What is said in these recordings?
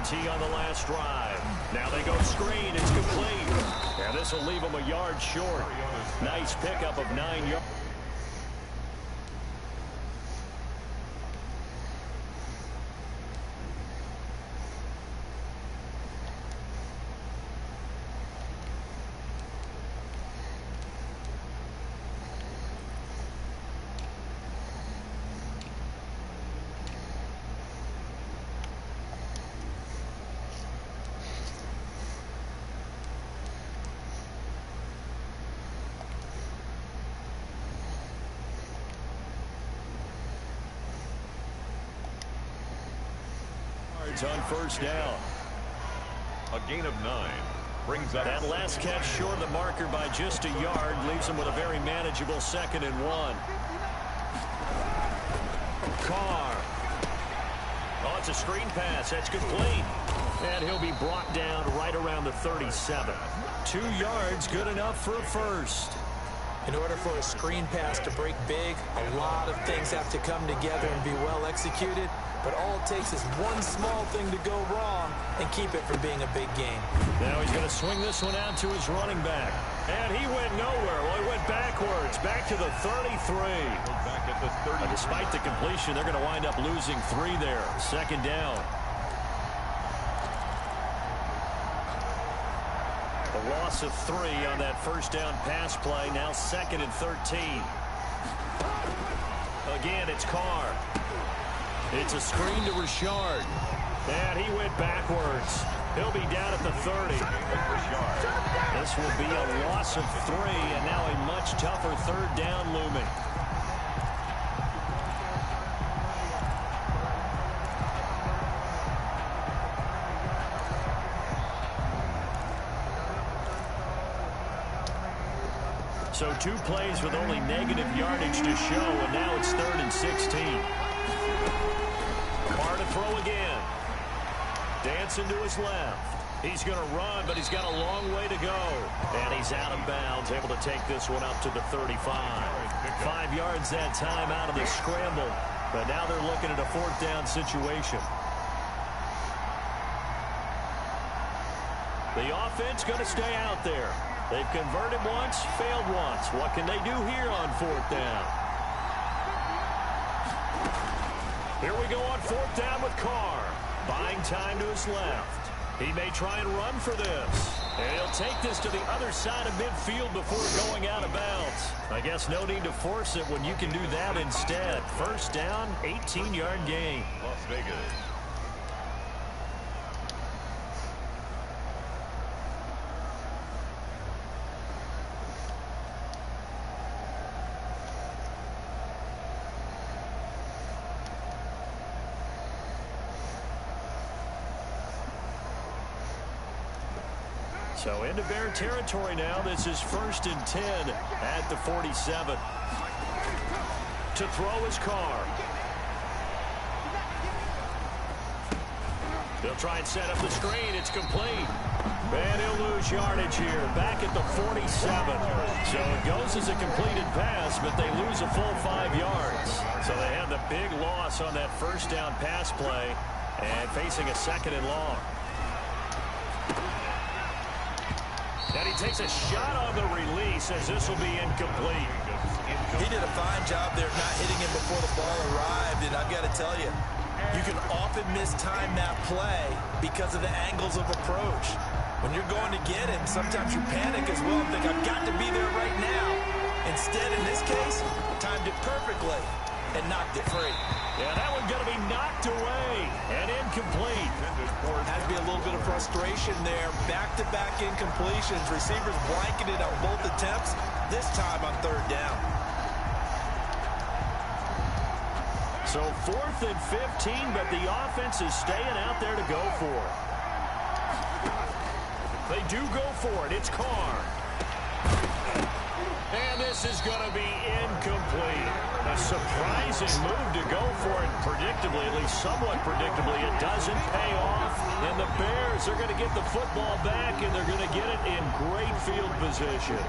PAT on the last drive. Now they go screen. It's complete. And this will leave them a yard short. Nice pickup of 9 yards. On first down. A gain of 9 brings up that last catch short of the marker by just a yard, leaves him with a very manageable 2nd and 1. Carr. Oh, it's a screen pass. That's complete. And he'll be brought down right around the 37. 2 yards, good enough for a first. In order for a screen pass to break big, a lot of things have to come together and be well executed. But all it takes is one small thing to go wrong and keep it from being a big game. Now he's going to swing this one out to his running back. And he went nowhere. Well, he went backwards, back to the 33. Back at the 30. Despite the completion, they're going to wind up losing 3 there. 2nd down. A loss of 3 on that first down pass play. Now 2nd and 13. Again, it's Carr. It's a screen to Richard. And he went backwards. He'll be down at the 30. This will be a loss of 3, and now a much tougher 3rd down looming. So 2 plays with only negative yardage to show, and now it's 3rd and 16. Carr to throw again. Dancing to his left. He's going to run, but he's got a long way to go. And he's out of bounds, able to take this one up to the 35. 5 yards that time out of the scramble. But now they're looking at a 4th down situation. The offense going to stay out there. They've converted once, failed once. What can they do here on 4th down? Here we go on 4th down with Carr. Buying time to his left. He may try and run for this. And he'll take this to the other side of midfield before going out of bounds. I guess no need to force it when you can do that instead. 1st down, 18-yard gain. Las Vegas. So into Bear territory now. This is 1st and 10 at the 47. To throw his Carr. They'll try and set up the screen. It's complete. And he'll lose yardage here. Back at the 47. So it goes as a completed pass, but they lose a full 5 yards. So they have the big loss on that 1st down pass play and facing a 2nd and long. And he takes a shot on the release as this will be incomplete. He did a fine job there not hitting him before the ball arrived. And I've got to tell you, you can often mistime that play because of the angles of approach. When you're going to get him, sometimes you panic as well and think, I've got to be there right now. Instead, in this case, timed it perfectly and knocked it free. Yeah, that one's going to be knocked away and incomplete. Has to be a little bit of frustration there. Back-to-back incompletions. Receivers blanketed on both attempts, this time on 3rd down. So 4th and 15, but the offense is staying out there to go for it. They do go for it. It's Carr. And this is going to be incomplete. A surprising move to go for it. Predictably, at least somewhat predictably, it doesn't pay off. And the Bears are going to get the football back, and they're going to get it in great field position.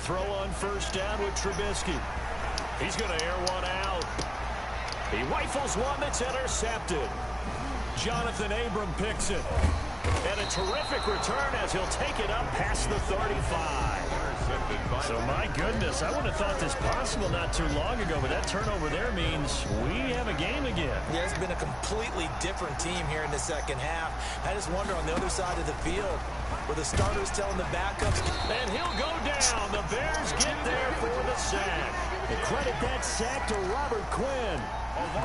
throw on first down with Trubisky. He's going to air one out. He rifles one that's intercepted. Jonathan Abram picks it. And a terrific return as he'll take it up past the 35. So, my goodness, I wouldn't have thought this possible not too long ago, but that turnover there means we have a game again. Yeah, it's been a completely different team here in the second half. I just wonder on the other side of the field where the starters telling the backups. And he'll go down. The Bears get there for the sack. And credit that sack to Robert Quinn.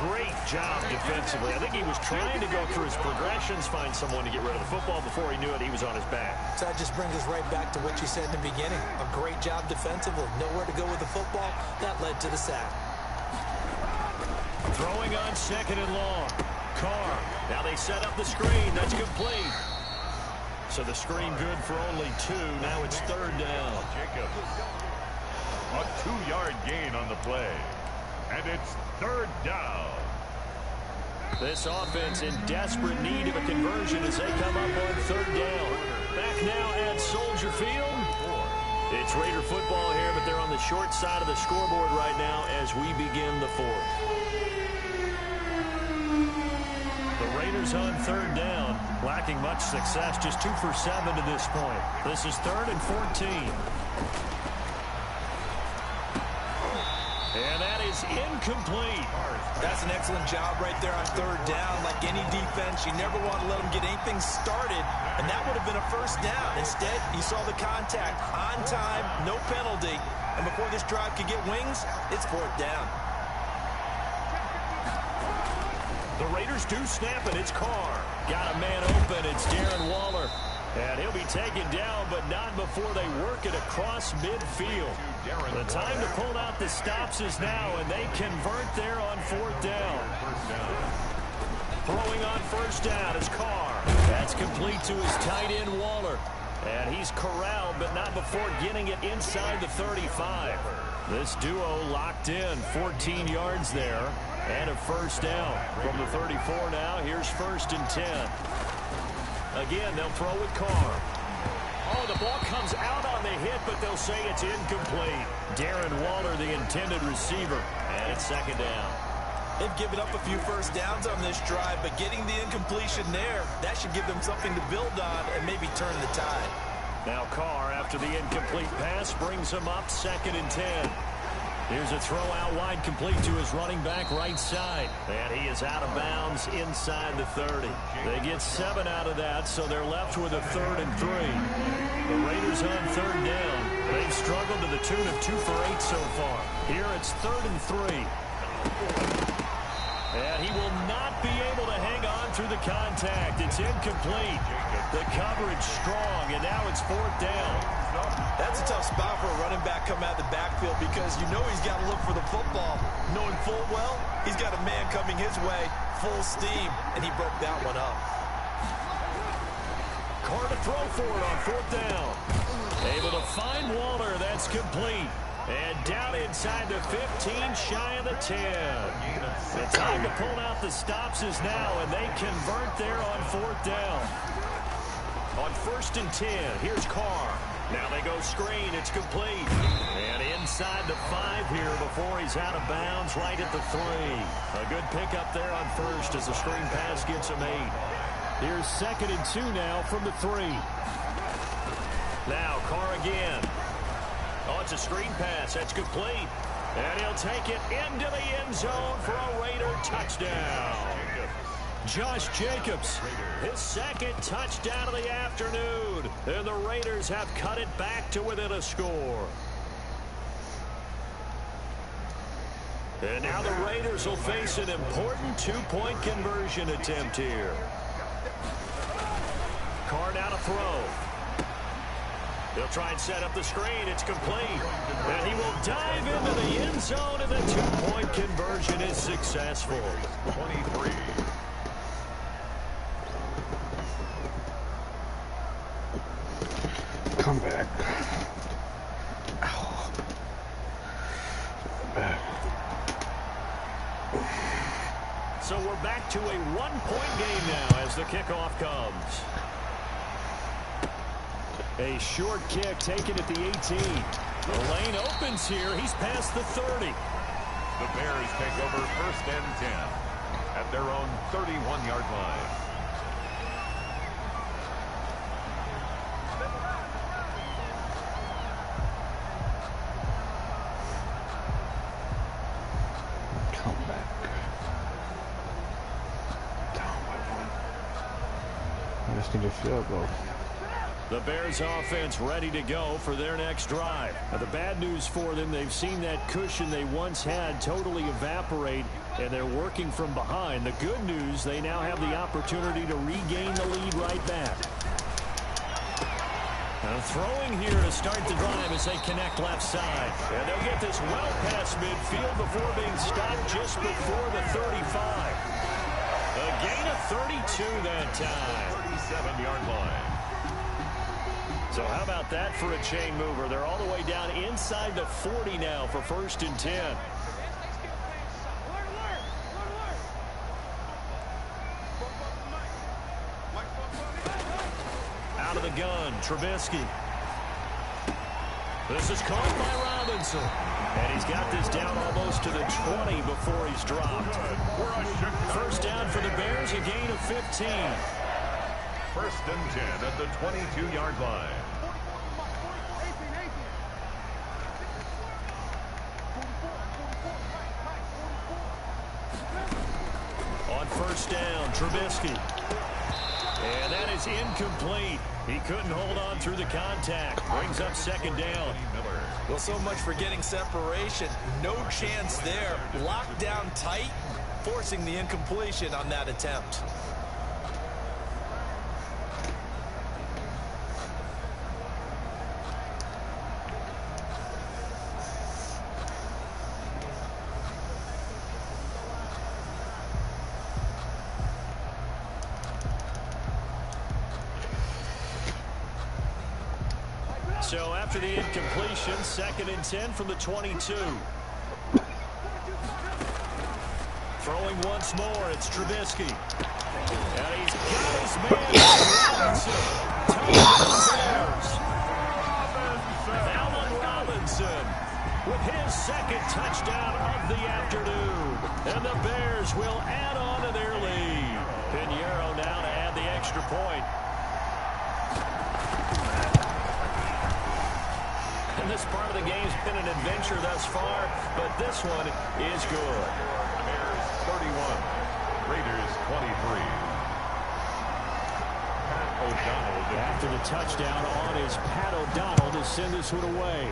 Great job defensively. I think he was trying to go through his progressions, find someone to get rid of the football. Before he knew it, he was on his back. So that just brings us right back to what you said in the beginning. A great job defensively. Nowhere to go with the football. That led to the sack. Throwing on second and long. Carr. Now they set up the screen. That's complete. So the screen good for only 2. Now it's third down. Jacobs. A 2-yard gain on the play. And it's third down. This offense in desperate need of a conversion as they come up on third down. Back now at Soldier Field. It's Raider football here, but they're on the short side of the scoreboard right now as we begin the fourth. The Raiders on third down, lacking much success, just 2 for 7 to this point. This is 3rd and 14. And that is incomplete. That's an excellent job right there on third down. Like any defense, you never want to let them get anything started, and that would have been a first down. Instead, you saw the contact on time, no penalty, and before this drive could get wings, it's fourth down. The Raiders do snap it. It's Carr. Got a man open. It's Darren Waller. And he'll be taken down, but not before they work it across midfield. The time to pull out the stops is now, and they convert there on fourth down. Throwing on first down is Carr. That's complete to his tight end, Waller. And he's corralled, but not before getting it inside the 35. This duo locked in, 14 yards there, and a first down. From the 34 now, here's 1st and 10. Again, they'll throw with Carr. Oh, the ball comes out on the hit, but they'll say it's incomplete. Darren Waller, the intended receiver, and it's second down. They've given up a few first downs on this drive, but getting the incompletion there, that should give them something to build on and maybe turn the tide. Now Carr, after the incomplete pass, brings him up 2nd and 10. Here's a throw out wide, complete to his running back right side. And he is out of bounds inside the 30. They get 7 out of that, so they're left with a 3rd and 3. The Raiders on third down. They've struggled to the tune of 2 for 8 so far. Here it's 3rd and 3. And he will not be able to hang on through the contact. It's incomplete. The coverage strong, and now it's 4th down. That's a tough spot for a running back coming out of the backfield because you know he's got to look for the football. Knowing full well, he's got a man coming his way, full steam, and he broke that one up. Carr to throw for it on 4th down. Able to find Waller. That's complete. And down inside the 15, shy of the 10. The time to pull out the stops is now, and they convert there on 4th down. On 1st and 10, here's Carr. Now they go screen. It's complete. And inside the 5 here before he's out of bounds right at the 3. A good pickup there on 1st as the screen pass gets him 8. Here's 2nd and 2 now from the 3. Now Carr again. Oh, it's a screen pass. That's complete. And he'll take it into the end zone for a Raider touchdown. Josh Jacobs, his 2nd touchdown of the afternoon. And the Raiders have cut it back to within a score. And now the Raiders will face an important 2-point conversion attempt here. Carr now to throw. They'll try and set up the screen. It's complete. And he will dive into the end zone, and the 2-point conversion is successful. 23. Come back. Ow. Back. So we're back to a 1-point game now as the kickoff comes. A short kick taken at the 18. The lane opens here. He's past the 30. The Bears take over 1st and 10 at their own 31-yard line. Come back. Down by 1. I just need a field goal. The Bears offense ready to go for their next drive. Now, the bad news for them, they've seen that cushion they once had totally evaporate, and they're working from behind. The good news, they now have the opportunity to regain the lead right back. Now, throwing here to start the drive as they connect left side. And they'll get this well past midfield before being stopped just before the 35. A gain of 32 that time. 37-yard line. So how about that for a chain mover? They're all the way down inside the 40 now for 1st and 10. Out of the gun, Trubisky. This is caught by Robinson. And he's got this down almost to the 20 before he's dropped. 1st down for the Bears, a gain of 15. 1st and 10 at the 22-yard line. On 1st down, Trubisky. And that is incomplete. He couldn't hold on through the contact. Brings up 2nd down. Well, so much for getting separation. No chance there. Locked down tight, forcing the incompletion on that attempt. So after the incompletion, 2nd and 10 from the 22. Throwing once more, it's Trubisky. And he's got his man, Robinson. Allen Robinson with his 2nd touchdown of the afternoon. And the Bears will add on to their lead. Pinheiro now to add the extra point. And this part of the game's been an adventure thus far, but this one is good. Bears 31, Raiders 23. Pat O'Donnell. After the touchdown on is Pat O'Donnell to send this one away.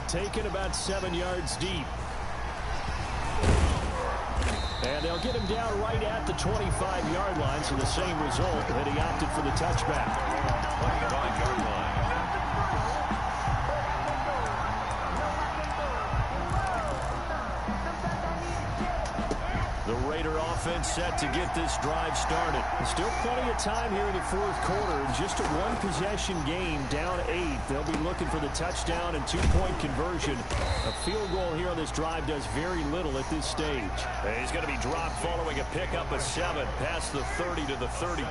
Taken about 7 yards deep. And they'll get him down right at the 25-yard line, so the same result that he opted for the touchback. 25-yard line. The Raider offense set to get this drive started. Still plenty of time here in the 4th quarter. Just a one-possession game, down 8. They'll be looking for the touchdown and 2-point conversion. A field goal here on this drive does very little at this stage. He's going to be dropped following a pickup of 7 past the 30 to the 32.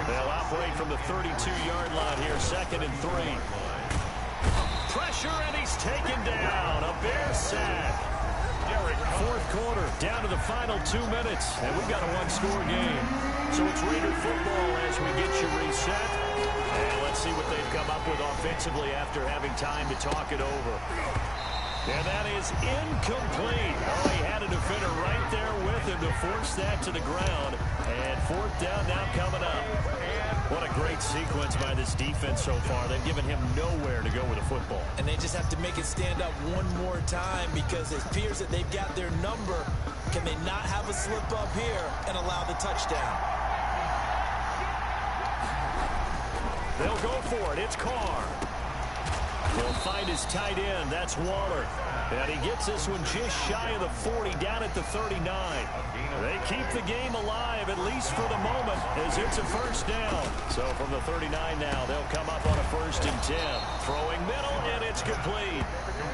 They'll operate from the 32-yard line here, 2nd and 3. Pressure, and he's taken down. A Bears sack. 4th quarter, down to the final 2 minutes, and we've got a one-score game. So it's Raider football as we get you reset. And let's see what they've come up with offensively after having time to talk it over. And that is incomplete. Oh, he had a defender right there with him to force that to the ground. And 4th down now coming up. What a great sequence by this defense so far. They've given him nowhere to go with the football. And they just have to make it stand up one more time because it appears that they've got their number. Can they not have a slip up here and allow the touchdown? They'll go for it. It's Carr. He'll find his tight end. That's Waller. And he gets this one just shy of the 40, down at the 39. They keep the game alive, at least for the moment, as it's a 1st down. So from the 39 now, they'll come up on a 1st and 10. Throwing middle, and it's complete.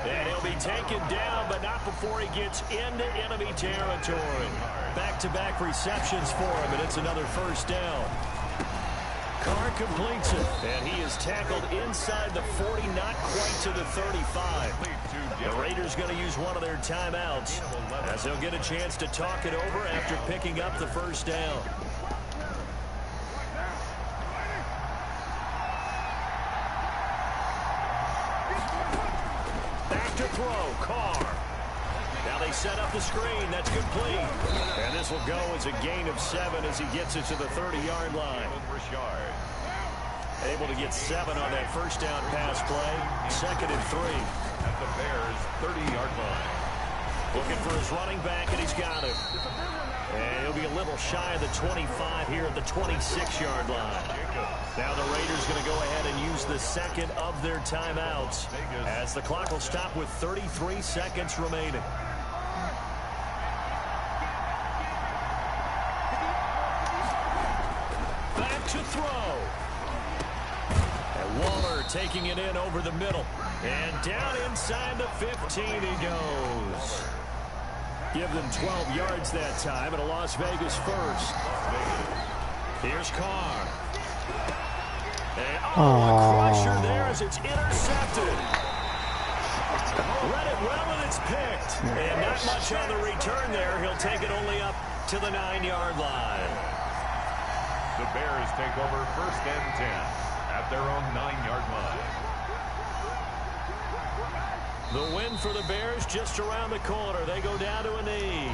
And he'll be taken down, but not before he gets into enemy territory. Back-to-back receptions for him, and it's another 1st down. Carr completes it, and he is tackled inside the 40, not quite to the 35. The Raiders going to use one of their timeouts as they'll get a chance to talk it over after picking up the first down. Back to throw, Carr. Now they set up the screen. That's complete. And this will go as a gain of 7 as he gets it to the 30-yard line. Able to get 7 on that first down pass play. 2nd and 3. At the Bears' 30-yard line. Looking for his running back, and he's got it. And he'll be a little shy of the 25 here at the 26-yard line. Now the Raiders going to go ahead and use the second of their timeouts as the clock will stop with 33 seconds remaining. Back to throw. And Waller taking it in over the middle. And down inside the 15 he goes. Give them 12 yards that time, and a Las Vegas first. Here's Carr. And a crusher there as it's intercepted. Read it well, and it's picked. And not much on the return there. He'll take it only up to the 9-yard line. The Bears take over 1st and 10 at their own 9-yard line. The win for the Bears just around the corner. They go down to a knee.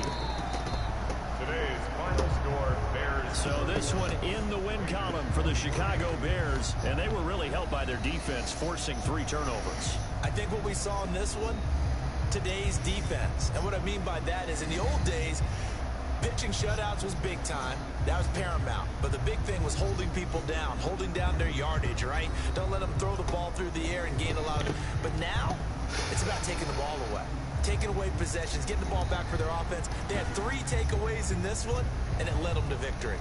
Today's final score, Bears. So this one in the win column for the Chicago Bears. And they were really helped by their defense, forcing 3 turnovers. I think what we saw in this one, today's defense. And what I mean by that is in the old days, pitching shutouts was big time. That was paramount. But the big thing was holding people down, holding down their yardage, right? Don't let them throw the ball through the air and gain a lot of it. But now, it's about taking the ball away. Taking away possessions, getting the ball back for their offense. They had 3 takeaways in this one, and it led them to victory.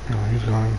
No, he's gone.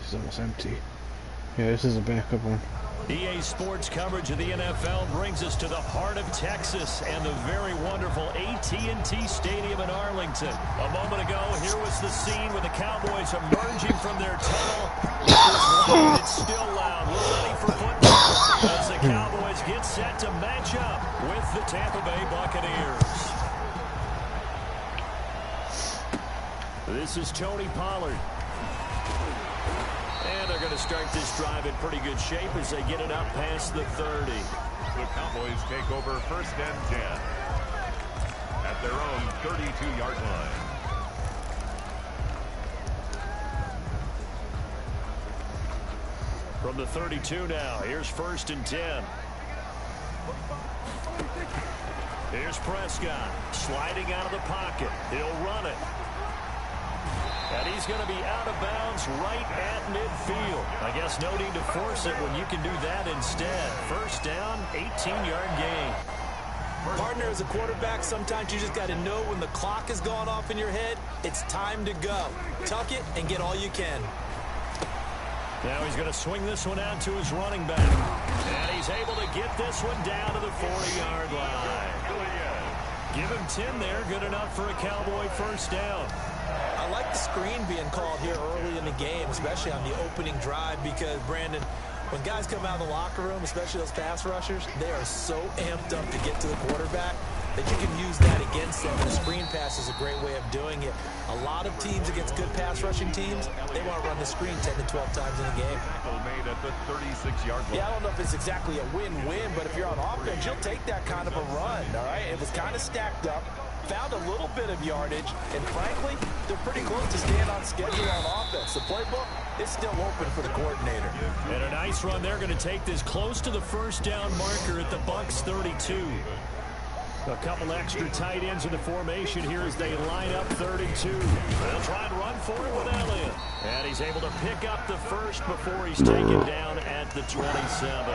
It's almost empty. Yeah, this is a backup one. EA Sports coverage of the NFL brings us to the heart of Texas and the very wonderful AT&T Stadium in Arlington. A moment ago, here was the scene with the Cowboys emerging from their tunnel. It's still loud. We're ready for football as the Cowboys get set to match up with the Tampa Bay Buccaneers. This is Tony Pollard. And they're going to start this drive in pretty good shape as they get it up past the 30. The Cowboys take over 1st and 10 at their own 32-yard line. From the 32 now, here's 1st and 10. Here's Prescott sliding out of the pocket. He'll run it. And he's going to be out of bounds right at midfield. I guess no need to force it when you can do that instead. 1st down, 18-yard gain. Partner, as a quarterback, sometimes you just got to know when the clock has gone off in your head, it's time to go. Tuck it and get all you can. Now he's going to swing this one out to his running back. And he's able to get this one down to the 40-yard line. Give him 10 there. Good enough for a Cowboy 1st down. I like the screen being called here early in the game, especially on the opening drive, because, Brandon, when guys come out of the locker room, especially those pass rushers, they are so amped up to get to the quarterback that you can use that against them. And the screen pass is a great way of doing it. A lot of teams against good pass rushing teams, they want to run the screen 10 to 12 times in a game. Tackle made at the 36-yard line. Yeah, I don't know if it's exactly a win-win, but if you're on offense, you'll take that kind of a run, all right? It was kind of stacked up. Found a little bit of yardage, and frankly, they're pretty close to staying on schedule on offense. The playbook is still open for the coordinator. And a nice run. They're going to take this close to the 1st down marker at the Bucs 32. A couple extra tight ends in the formation here as they line up 32. They'll try and run for it with Elliott. And he's able to pick up the 1st before he's taken down at the 27.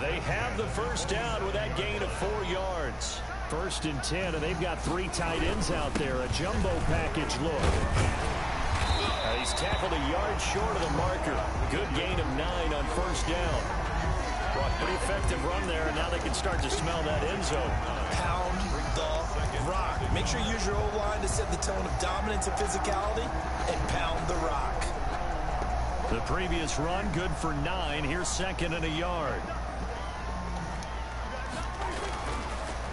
They have the first down with that gain of 4 yards. 1st and 10, and they've got 3 tight ends out there. A jumbo package look. He's tackled a yard short of the marker. Good gain of 9 on 1st down. Pretty effective run there, and now they can start to smell that end zone. Pound the rock. Make sure you use your O-line to set the tone of dominance and physicality, and pound the rock. The previous run, good for 9. Here's 2nd and a yard.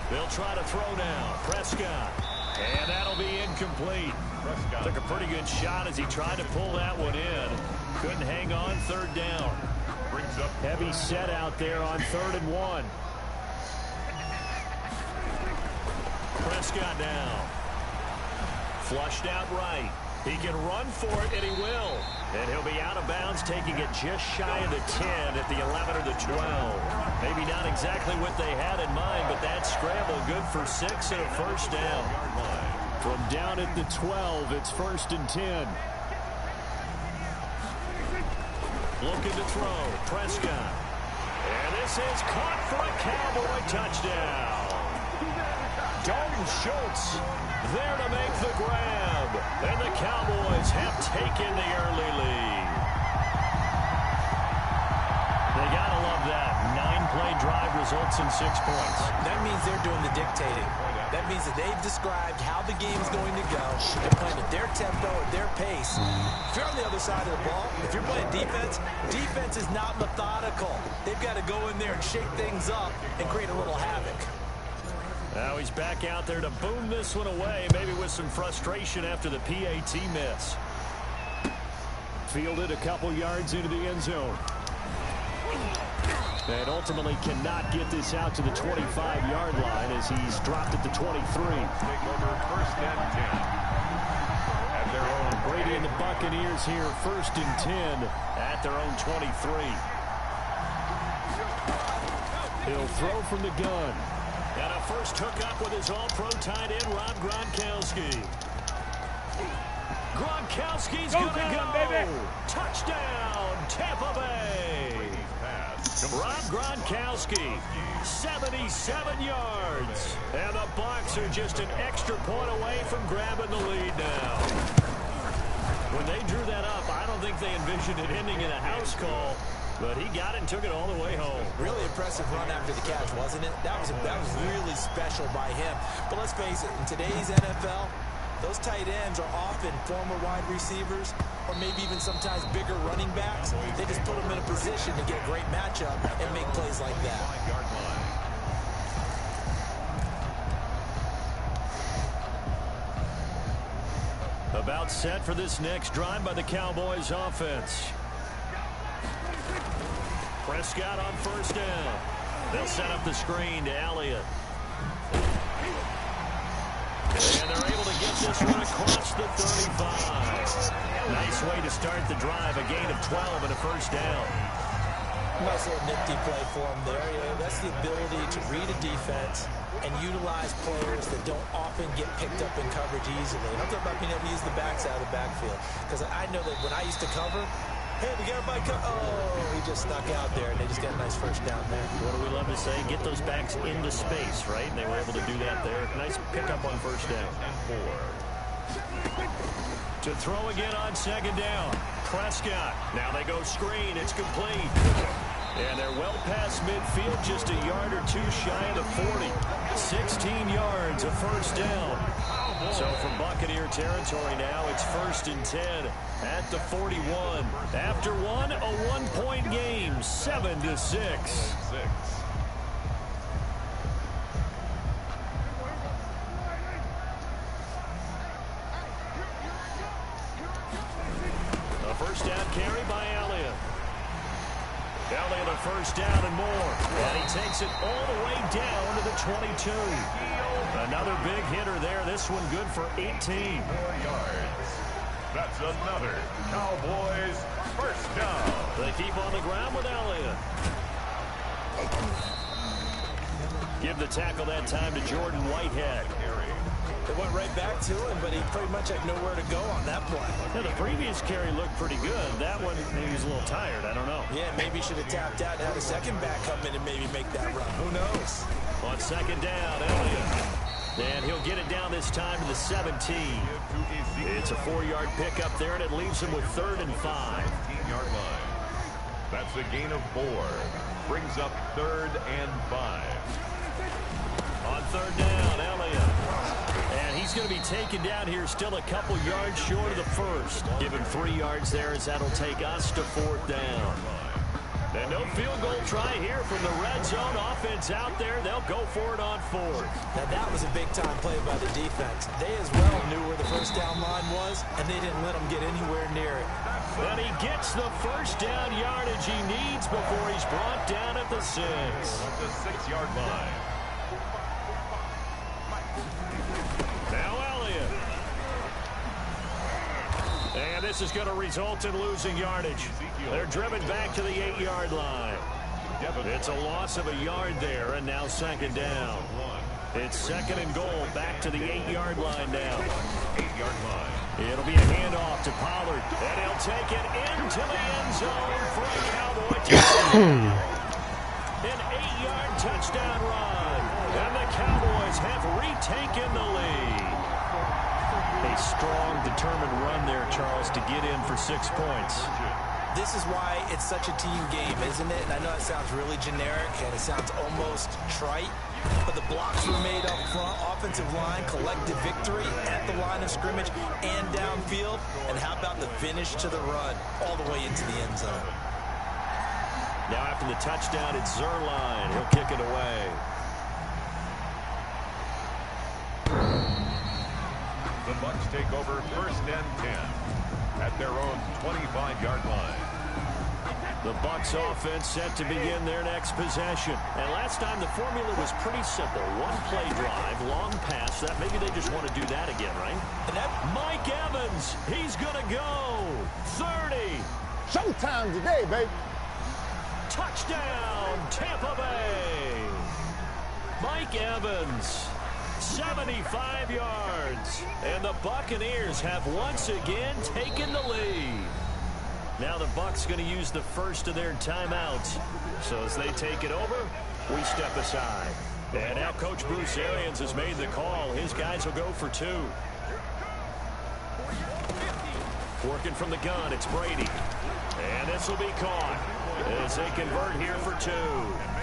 They'll try to throw now. Prescott. And that'll be incomplete. Prescott took a pretty good shot as he tried to pull that one in. Couldn't hang on. 3rd down. Brings up heavy set out there on 3rd and 1. Prescott now. Flushed out right. He can run for it, and he will. And he'll be out of bounds, taking it just shy of the 10 at the 11 or the 12. Maybe not exactly what they had in mind, but that scramble good for 6 and a 1st down. From down at the 12, it's 1st and 10. Looking to throw. Prescott. And this is caught for a Cowboy touchdown. Dalton Schultz there to make the grab. And the Cowboys have taken the early lead. They got to love that. 9-play drive results in 6 points. That means they're doing the dictating. That means that they've described how the game's going to go. They're playing at their tempo, at their pace. If you're on the other side of the ball, if you're playing defense, defense is not methodical. They've got to go in there and shake things up and create a little havoc. Now he's back out there to boom this one away, maybe with some frustration after the PAT miss. Fielded a couple yards into the end zone. And ultimately cannot get this out to the 25-yard line as he's dropped at the 23. Take over 1st and 10. At their own. Brady and the Buccaneers here, 1st and 10 at their own 23. He'll throw from the gun. And a first hookup with his all-pro tight end, Rob Gronkowski. Gronkowski's going to go. Baby. Touchdown, Tampa Bay. Rob Gronkowski, 77 yards. And the Bucs are just an extra point away from grabbing the lead now. When they drew that up, I don't think they envisioned it ending in a house call. But he got it and took it all the way home. Really impressive run after the catch, wasn't it? That was really special by him. But let's face it, in today's NFL, those tight ends are often former wide receivers or maybe even sometimes bigger running backs. They just put them in a position to get a great matchup and make plays like that. About set for this next drive by the Cowboys offense. Prescott on 1st down. They'll set up the screen to Elliott. And they're able to get this one across the 35. Nice way to start the drive. A gain of 12 and a 1st down. Nice little nifty play for him there. That's the ability to read a defense and utilize players that don't often get picked up in coverage easily. And I'm talking about being able to use the backs out of the backfield. Because I know that when I used to cover, hey, we got everybody oh, he just snuck out there, and they just got a nice 1st down there. What do we love to say? Get those backs into space, right? And they were able to do that there. Nice pickup on 1st down. And 4. To throw again on 2nd down. Prescott. Now they go screen. It's complete. And they're well past midfield, just a yard or 2 shy of the 40. 16 yards, a 1st down. So from Buccaneer territory now, it's 1st and 10 at the 41. After one, a 1-point game, 7-6. A 1st down carry by Elliott. Elliott a 1st down and more. And he takes it all the way down to the 22. Another big hitter there. This one good for 18. 4 yards. That's another Cowboys 1st down. They keep on the ground with Elliott. Give the tackle that time to Jordan Whitehead. It went right back to him, but he pretty much had nowhere to go on that play. Yeah, the previous carry looked pretty good. That one, he was a little tired. I don't know. Yeah, maybe he should have tapped out and had a second back come in and maybe make that run. Who knows? On second down, Elliott. And he'll get it down this time to the 17. It's a 4-yard pickup there, and it leaves him with 3rd and 5. 15-yard line. That's a gain of 4. Brings up 3rd and 5. On 3rd down, Elliott. And he's going to be taken down here still a couple yards short of the first. Give him 3 yards there as that'll take us to 4th down. And no field goal try here from the red zone. Offense out there. They'll go for it on 4th. Now that was a big-time play by the defense. They as well knew where the first down line was, and they didn't let them get anywhere near it. And he gets the first down yardage he needs before he's brought down at the 6. At the 6-yard line. Now Elliott. And this is going to result in losing yardage. They're driven back to the 8-yard line. It's a loss of a yard there, and now 2nd down. It's 2nd and goal, back to the 8-yard line now. 8-yard line. It'll be a handoff to Pollard, and he'll take it into the end zone for a Cowboy touchdown. An 8-yard touchdown run, and the Cowboys have retaken the lead. A strong, determined run there, Charles, to get in for 6 points. This is why it's such a team game, isn't it? And I know it sounds really generic, and it sounds almost trite, but the blocks were made up front, offensive line, collective victory at the line of scrimmage and downfield. And how about the finish to the run all the way into the end zone? Now after the touchdown, it's Zuerlein. He'll kick it away. The Bucs take over 1st and 10 at their own 25-yard line. The Bucs offense set to begin their next possession. And last time the formula was pretty simple. 1-play drive, long pass. That maybe they just want to do that again, right? And that Mike Evans, he's going to go. 30. Showtime today, baby. Touchdown, Tampa Bay. Mike Evans, 75 yards. And the Buccaneers have once again taken the lead. Now the Bucs going to use the first of their timeouts. So as they take it over, we step aside. And now Coach Bruce Arians has made the call. His guys will go for 2. Working from the gun, it's Brady. And this will be caught as they convert here for 2.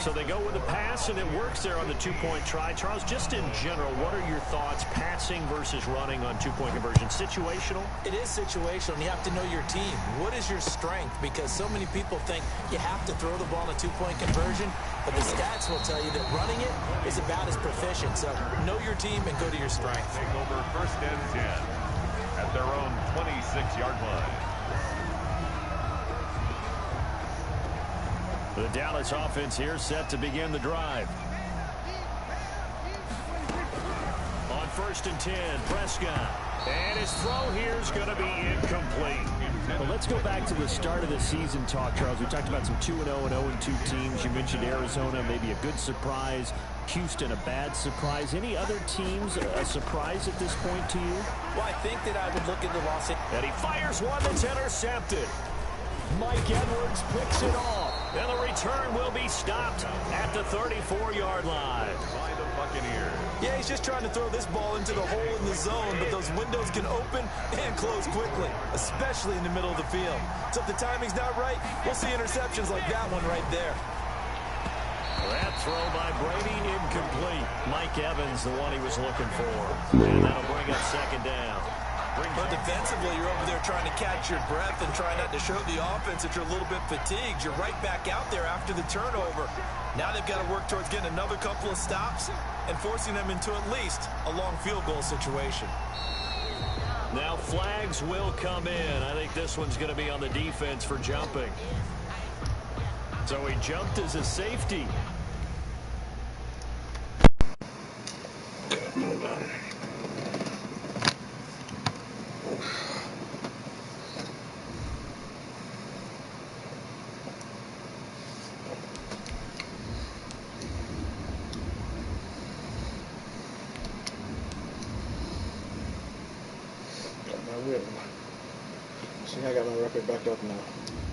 So they go with the pass, and it works there on the 2-point try. Charles, just in general, what are your thoughts passing versus running on 2-point conversion? Situational? It is situational, and you have to know your team. What is your strength? Because so many people think you have to throw the ball in a 2-point conversion, but the stats will tell you that running it is about as proficient. So know your team and go to your strength. Take over 1st and 10 at their own 26-yard line. The Dallas offense here set to begin the drive. On 1st and 10, Prescott. And his throw here is going to be incomplete. Well, let's go back to the start of the season talk, Charles. We talked about some 2-0 and 0-2 teams. You mentioned Arizona, maybe a good surprise. Houston, a bad surprise. Any other teams a surprise at this point to you? Well, I think that I would look at the Los Angeles. And he fires one that's intercepted. Mike Edwards picks it off. And the return will be stopped at the 34-yard line. By the Buccaneers. Yeah, he's just trying to throw this ball into the hole in the zone, but those windows can open and close quickly, especially in the middle of the field. So if the timing's not right, we'll see interceptions like that one right there. That throw by Brady incomplete. Mike Evans, the one he was looking for. And that'll bring up 2nd down. But defensively, you're over there trying to catch your breath and try not to show the offense that you're a little bit fatigued. You're right back out there after the turnover. Now they've got to work towards getting another couple of stops and forcing them into at least a long field goal situation. Now flags will come in. I think this one's going to be on the defense for jumping. So he jumped as a safety. I will. See, I got my record back up now.